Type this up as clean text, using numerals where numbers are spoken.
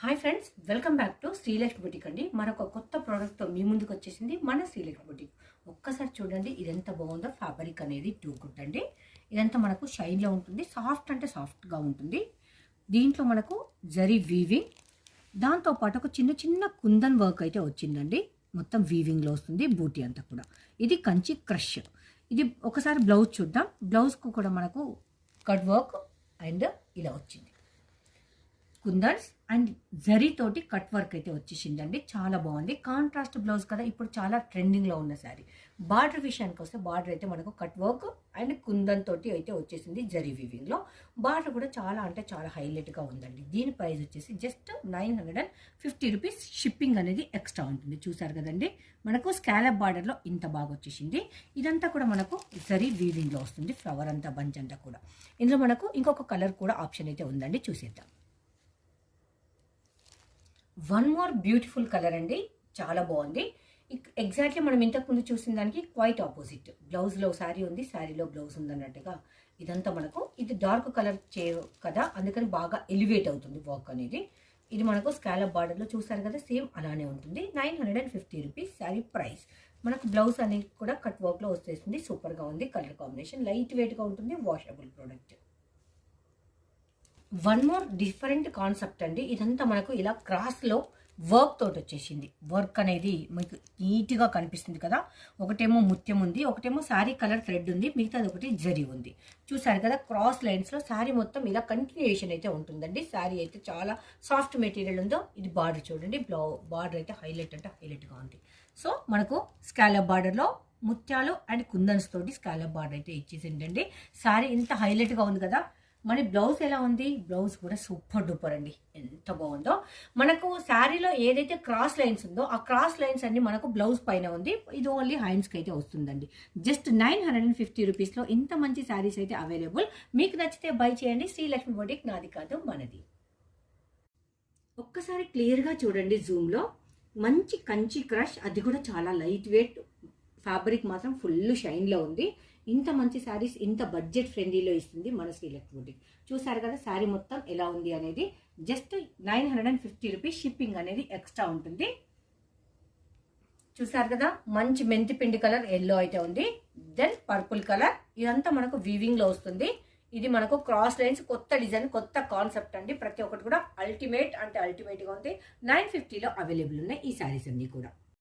Hi friends, welcome back to Srilakshmi boutique అండి. మరొక కొత్త ప్రోడక్ట్తో మీ ముందుకు వచ్చేసింది మన శ్రీలక్ష్మి బుటిక్. ఒక్కసారి చూడండి, ఇది ఎంత బాగుందో. ఫ్యాబ్రిక్ అనేది టూ గుడ్ అండి. ఇదంతా మనకు షైన్లో ఉంటుంది, సాఫ్ట్ అంటే సాఫ్ట్గా ఉంటుంది. దీంట్లో మనకు జరీ వీవింగ్, దాంతోపాటు ఒక చిన్న చిన్న కుందన్ వర్క్ అయితే వచ్చిందండి. మొత్తం వీవింగ్లో వస్తుంది బూటీ అంతా కూడా. ఇది కంచి క్రష్. ఇది ఒకసారి బ్లౌజ్ చూద్దాం. బ్లౌజ్కు కూడా మనకు కట్ వర్క్ అండ్ ఇలా వచ్చింది. కుందన్స్ అండ్ జరీ తోటి కట్ వర్క్ అయితే వచ్చేసిందండి. చాలా బాగుంది. కాంట్రాస్ట్ బ్లౌజ్ కదా, ఇప్పుడు చాలా ట్రెండింగ్లో ఉన్న శారీ. బార్డర్ విషయానికి వస్తే బార్డర్ అయితే మనకు కట్ వర్క్ అండ్ కుందన్ తోటి అయితే వచ్చేసింది జరీ వీవింగ్లో. బార్డర్ కూడా చాలా అంటే చాలా హైలైట్గా ఉందండి. దీని ప్రైస్ వచ్చేసి జస్ట్ 950 రూపీస్. షిప్పింగ్ అనేది ఎక్స్ట్రా ఉంటుంది. చూసారు కదండి, మనకు స్కాలప్ బార్డర్లో ఇంత బాగా వచ్చేసింది. ఇదంతా కూడా మనకు జరీ వీవింగ్లో వస్తుంది. ఫ్లవర్ అంతా బంచ్ అంతా కూడా. ఇందులో మనకు ఇంకొక కలర్ కూడా ఆప్షన్ అయితే ఉందండి, చూసేద్దాం. వన్ మోర్ బ్యూటిఫుల్ కలర్ అండి, చాలా బాగుంది. ఎగ్జాక్ట్లీ మనం ఇంతకుముందు చూసిన దానికి క్వైట్ ఆపోజిట్. బ్లౌజ్లో శారీ ఉంది, శారీలో బ్లౌజ్ ఉంది అన్నట్టుగా. ఇదంతా మనకు ఇది డార్క్ కలర్ కదా, అందుకని బాగా ఎలివేట్ అవుతుంది వర్క్ అనేది. ఇది మనకు స్కాలప్ బార్డర్లో చూసారు కదా, సేమ్ అలానే ఉంటుంది. 950 రూపీస్ శారీ ప్రైస్. మనకు బ్లౌజ్ అనేది కూడా కట్ వర్క్లో వచ్చేస్తుంది. సూపర్గా ఉంది. కలర్ కాంబినేషన్ లైట్ వెయిట్గా ఉంటుంది. Washable product. One more different concept అండి. ఇదంతా మనకు ఇలా క్రాస్లో వర్క్ తోటి వచ్చేసింది. వర్క్ అనేది మీకు నీట్గా కనిపిస్తుంది కదా. ఒకటేమో ముత్యం ఉంది, ఒకటేమో శారీ కలర్ థ్రెడ్ ఉంది, మిగతాది ఒకటి జరీ ఉంది. చూసారు కదా, క్రాస్ లైన్స్లో శారీ మొత్తం ఇలా కంటిన్యూయేషన్ అయితే ఉంటుందండి. శారీ అయితే చాలా సాఫ్ట్ మెటీరియల్ ఉందో. ఇది బార్డర్ చూడండి, బార్డర్ అయితే హైలైట్ అంటే హైలైట్గా ఉంది. సో మనకు స్కాలప్ బార్డర్లో ముత్యాలు అండ్ కుందన్స్ తోటి స్కాలప్ బార్డర్ అయితే ఇచ్చేసిందండి. శారీ ఇంత హైలైట్గా ఉంది కదా. మన బ్లౌజ్ ఎలా ఉంది? బ్లౌజ్ కూడా సూపర్ డూపర్ అండి, ఎంత బాగుందో. మనకు శారీలో ఏదైతే క్రాస్ లైన్స్ ఉందో ఆ క్రాస్ లైన్స్ అన్ని మనకు బ్లౌజ్ పైన ఉంది. ఇది ఓన్లీ హ్యాండ్స్కి అయితే వస్తుందండి. జస్ట్ 950 రూపీస్లో ఇంత మంచి శారీస్ అయితే అవైలబుల్. మీకు నచ్చితే బై చేయండి. శ్రీలక్ష్మి బొటిక్, నాది కాదు మనది. ఒక్కసారి క్లియర్గా చూడండి జూమ్లో. మంచి కంచి క్రష్, అది కూడా చాలా లైట్ వెయిట్. ఫ్యాబ్రిక్ మాత్రం ఫుల్ షైన్లో ఉంది. ఇంత మంచి శారీస్ ఇంత బడ్జెట్ ఫ్రెండ్లీలో ఇస్తుంది మన శ్రీలక్ష్మి బొటిక్. చూసారు కదా శారీ మొత్తం ఎలా ఉంది అనేది. Just 950 rupees. షిప్పింగ్ అనేది ఎక్స్ట్రా ఉంటుంది. చూసారు కదా, మంచి మెంతి పిండి కలర్ ఎల్లో అయితే ఉంది. Then purple colour. ఇదంతా మనకు వీవింగ్లో వస్తుంది. ఇది మనకు క్రాస్ లైన్స్, కొత్త డిజైన్, కొత్త కాన్సెప్ట్ అండి. ప్రతి ఒక్కటి కూడా అల్టిమేట్ అంటే అల్టిమేట్గా ఉంది. 950లో అవైలబుల్ ఉన్నాయి ఈ శారీస్ అన్ని కూడా.